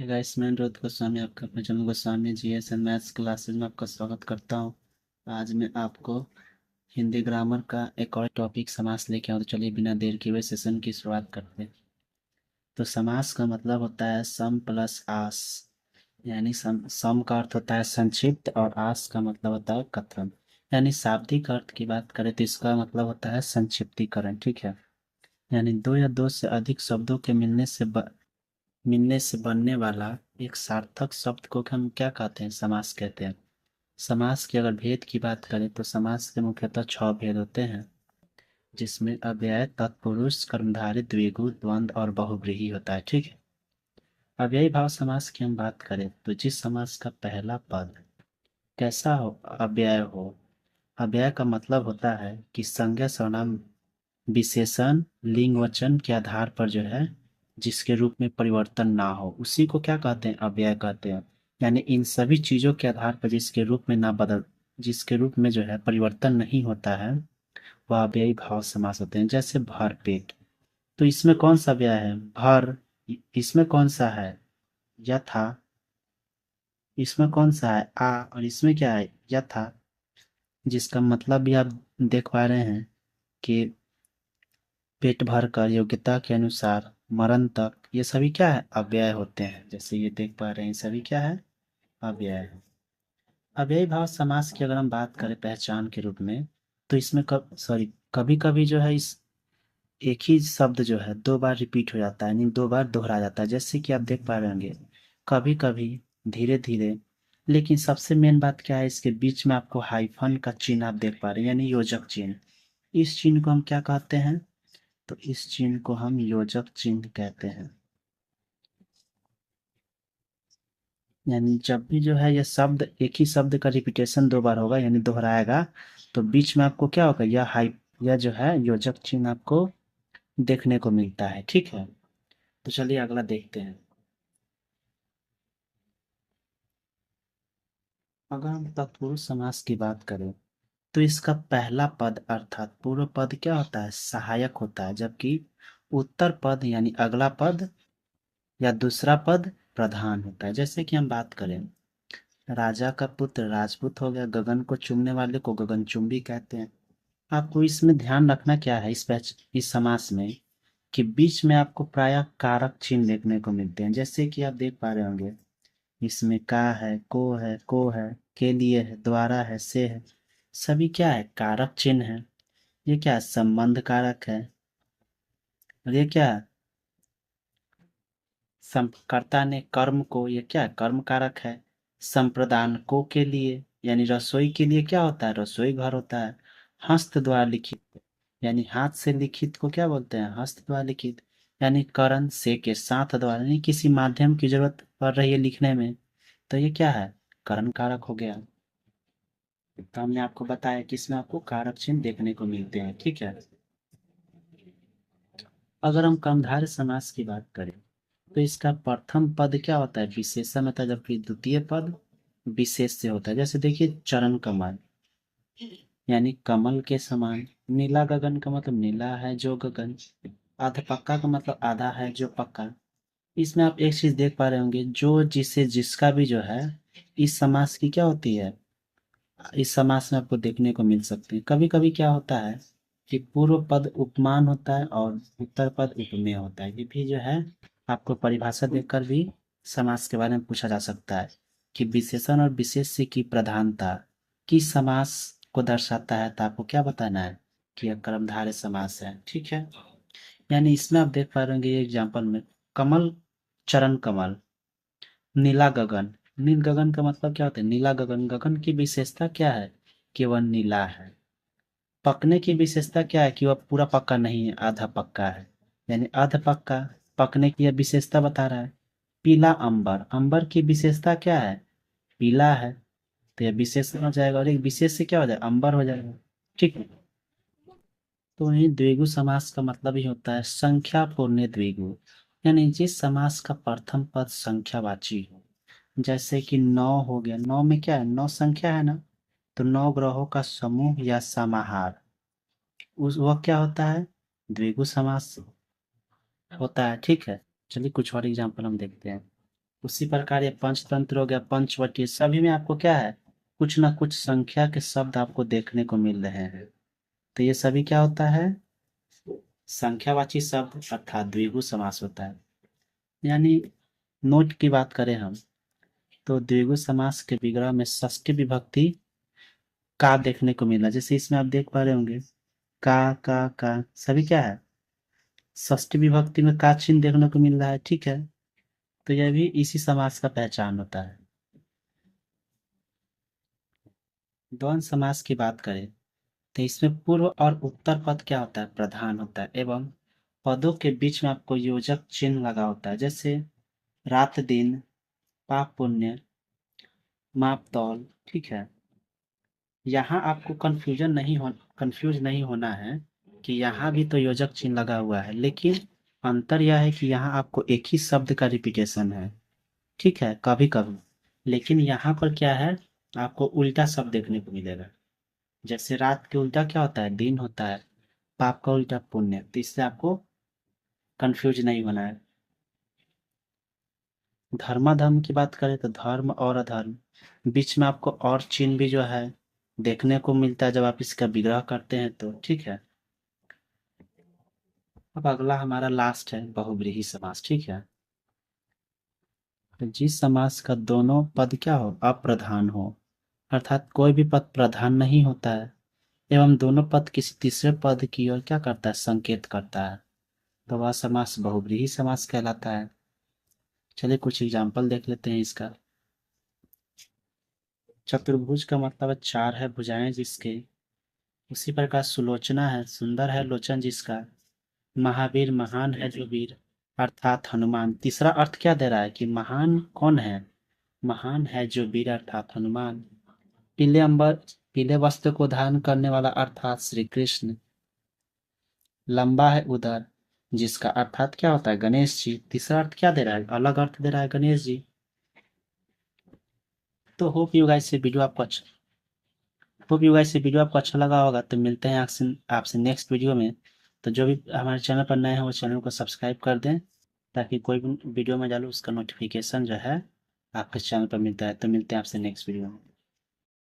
Hey guys, मैं अनुरोध गोस्वामी आपका अपने channel Goswami GS and maths classes में आपका स्वागत करता हूँ। आज मैं आपको हिंदी ग्रामर का एक और टॉपिक समास लेके आऊँ। तो चलिए बिना देर किए हुए सेशन की शुरुआत करते हैं। तो समास का मतलब होता है सम प्लस आस, यानी सम का अर्थ होता है संक्षिप्त और आस का मतलब होता है कथन। यानी शाब्दिक अर्थ की बात करें तो इसका मतलब होता है संक्षिप्तीकरण। ठीक है, यानी दो या दो से अधिक शब्दों के मिलने से बनने वाला एक सार्थक शब्द को हम क्या कहते हैं? समास कहते हैं। समास की अगर भेद की बात करें तो समास के मुख्यतः 6 भेद होते हैं, जिसमें अव्यय, तत्पुरुष, कर्मधारय, द्विगु, द्वंद्व और बहुव्रीहि होता है। ठीक है, अव्ययी भाव समास की हम बात करें तो जिस समास का पहला पद कैसा हो, अव्यय हो। अव्यय का मतलब होता है कि संज्ञा सर्वनाम विशेषण लिंग वचन के आधार पर जो है जिसके रूप में परिवर्तन ना हो उसी को क्या कहते हैं? अव्यय कहते हैं। यानी इन सभी चीजों के आधार पर जिसके रूप में जो है परिवर्तन नहीं होता है वह अव्ययी भाव समास होते हैं। जैसे भर पेट, तो इसमें कौन सा अव्यय है? भर। इसमें कौन सा है? यथा। इसमें कौन सा है? आ। और इसमें क्या है? यथा। जिसका मतलब भी आप देख पा रहे हैं कि पेट भर कर योग्यता के अनुसार मरण तक, ये सभी क्या है? अव्यय होते हैं। जैसे ये देख पा रहे हैं, सभी क्या है? अव्यय है। अव्ययी भाव समास की अगर हम बात करें पहचान के रूप में तो इसमें कभी कभी जो है इस एक ही शब्द जो है दो बार रिपीट हो जाता है, यानी दो बार दोहरा जाता है। जैसे कि आप देख पा रहे होंगे कभी कभी, धीरे धीरे। लेकिन सबसे मेन बात क्या है, इसके बीच में आपको हाइफन का चिन्ह आप देख पा रहे हैं, यानी योजक चिन्ह। इस चिन्ह को हम क्या कहते हैं? तो इस चिन्ह को हम योजक चिन्ह कहते हैं। यानी जब भी जो है यह शब्द एक ही शब्द का रिपीटेशन दो बार होगा यानी दोहराएगा, तो बीच में आपको क्या होगा? यह जो है योजक चिन्ह आपको देखने को मिलता है। ठीक है, तो चलिए अगला देखते हैं। अगर हम तत्पुरुष समास की बात करें तो इसका पहला पद अर्थात पूर्व पद क्या होता है? सहायक होता है, जबकि उत्तर पद यानी अगला पद या दूसरा पद प्रधान होता है। जैसे कि हम बात करें, राजा का पुत्र राजपूत हो गया, गगन को चूमने वाले को गगनचुंबी कहते हैं। आपको इसमें ध्यान रखना क्या है, इस समास में कि बीच में आपको प्रायः कारक चिन्ह देखने को मिलते हैं। जैसे कि आप देख पा रहे होंगे इसमें को है, के लिए है, द्वारा है, से है, सभी क्या है? कारक चिन्ह है। ये क्या है? संबंध कारक है। और ये क्या है? कर्ता ने कर्म को, ये क्या है? कर्म कारक है। संप्रदान को के लिए, यानी रसोई के लिए क्या होता है? रसोई घर होता है। हस्त द्वारा लिखित, यानी हाथ से लिखित को क्या बोलते हैं? हस्त द्वारा लिखित। यानी करण से के साथ द्वारा, यानी किसी माध्यम की जरूरत पड़ रही है लिखने में, तो ये क्या है? करण कारक हो गया। तो हमने आपको बताया कि इसमें आपको कारक चिन्ह देखने को मिलते हैं। ठीक है, अगर हम कर्मधारय समास की बात करें तो इसका प्रथम पद क्या होता है? विशेषण होता है, जबकि द्वितीय पद विशेष से होता है। जैसे देखिए चरण कमल, यानी कमल के समान। नीला गगन का मतलब नीला है जो गगन। आधा पक्का का मतलब आधा है जो पक्का। इसमें आप एक चीज देख पा रहे होंगे, जो जिसे जिसका भी जो है इस समास की क्या होती है? इस समास में आपको देखने को मिल सकते हैं। कभी कभी क्या होता है कि पूर्व पद उपमान होता है और उत्तर पद उपमेय होता है। ये भी जो है आपको परिभाषा देखकर भी समास के बारे में पूछा जा सकता है कि विशेषण और विशेष्य की प्रधानता किस समास को दर्शाता है। तो आपको क्या बताना है कि यह कर्मधारय समास है। ठीक है, यानी इसमें आप देख पा रहे होंगे ये एग्जाम्पल में कमल, चरण कमल, नीला गगन। नील गगन का मतलब क्या होता है? नीला गगन। गगन की विशेषता क्या है? कि वह नीला है। पकने की विशेषता क्या है? कि वह पूरा पक्का नहीं है, आधा पक्का है, यानी अर्ध पक्का। पकने की यह विशेषता बता रहा है। पीला अंबर, अंबर की विशेषता क्या है? पीला है, तो यह विशेषण हो जाएगा और एक विशेष से क्या हो जाएगा? अंबर हो जाएगा। ठीक है, तो ये द्विगु समास का मतलब ही होता है संख्या पूर्ण द्विगु, यानी जिस समास का प्रथम पद संख्यावाची हो। जैसे कि नौ हो गया, नौ में क्या है? नौ संख्या है ना, तो नौ ग्रहों का समूह या समाहार, उस वह क्या होता है? द्विगु समास होता है। ठीक है, चलिए कुछ और एग्जांपल हम देखते हैं। उसी प्रकार ये पंचतंत्र हो गया, पंचवटी, सभी में आपको क्या है, कुछ ना कुछ संख्या के शब्द आपको देखने को मिल रहे हैं। तो ये सभी क्या होता है, संख्यावाची शब्द अर्थात द्विगु समास होता है। यानी नोट की बात करें हम, तो द्विगु समास के विग्रह में षष्ठी विभक्ति का देखने को मिला, जैसे इसमें आप देख पा रहे होंगे का सभी क्या है, षष्ठी विभक्ति में का चिन्ह देखने को मिल रहा है, ठीक है। तो यह भी इसी समास का पहचान होता है। द्वंद्व समास की बात करें तो इसमें पूर्व और उत्तर पद क्या होता है, प्रधान होता है, एवं पदों के बीच में आपको योजक चिन्ह लगा होता है, जैसे रात दिन, पाप पुण्य, माप तौल, ठीक है। यहाँ आपको कंफ्यूज नहीं होना है कि यहाँ भी तो योजक चिन्ह लगा हुआ है, लेकिन अंतर यह है कि यहाँ आपको एक ही शब्द का रिपीटेशन है, ठीक है, कभी कभी। लेकिन यहाँ पर क्या है, आपको उल्टा शब्द देखने को मिलेगा। जैसे रात के उल्टा क्या होता है, दिन होता है, पाप का उल्टा पुण्य, तो इससे आपको कंफ्यूज नहीं होना है। धर्माधर्म की बात करें तो धर्म और अधर्म, बीच में आपको और चिन्ह भी जो है देखने को मिलता है जब आप इसका विग्रह करते हैं तो, ठीक है। अब अगला हमारा लास्ट है बहुव्रीहि समास, ठीक है। तो जिस समास का दोनों पद क्या हो, अप्रधान हो, अर्थात कोई भी पद प्रधान नहीं होता है, एवं दोनों पद किसी तीसरे पद की ओर क्या करता है, संकेत करता है, तो वह समास बहुव्रीहि समास कहलाता है। चलिए कुछ एग्जाम्पल देख लेते हैं इसका। चतुर्भुज का मतलब है चार है भुजाएं जिसके, उसी प्रकार सुलोचना है, सुंदर है लोचन जिसका। महावीर, महान है जो वीर, अर्थात हनुमान। तीसरा अर्थ क्या दे रहा है कि महान कौन है, महान है जो वीर अर्थात हनुमान। पीले अंबर, पीले वस्त्र को धारण करने वाला अर्थात श्री कृष्ण। लंबा है उदर, जिसका अर्थात क्या होता है, गणेश जी। तीसरा अर्थ क्या दे रहा है, अलग अर्थ दे रहा है गणेश जी। तो होप यू गाइस ये वीडियो आपको अच्छा लगा होगा। तो मिलते हैं आपसे आपसे नेक्स्ट वीडियो में। तो जो भी हमारे चैनल पर नए हैं वो चैनल को सब्सक्राइब कर दें, ताकि कोई भी वीडियो में डालूँ उसका नोटिफिकेशन जो है आपके चैनल पर मिलता है। तो मिलते हैं आपसे नेक्स्ट वीडियो में।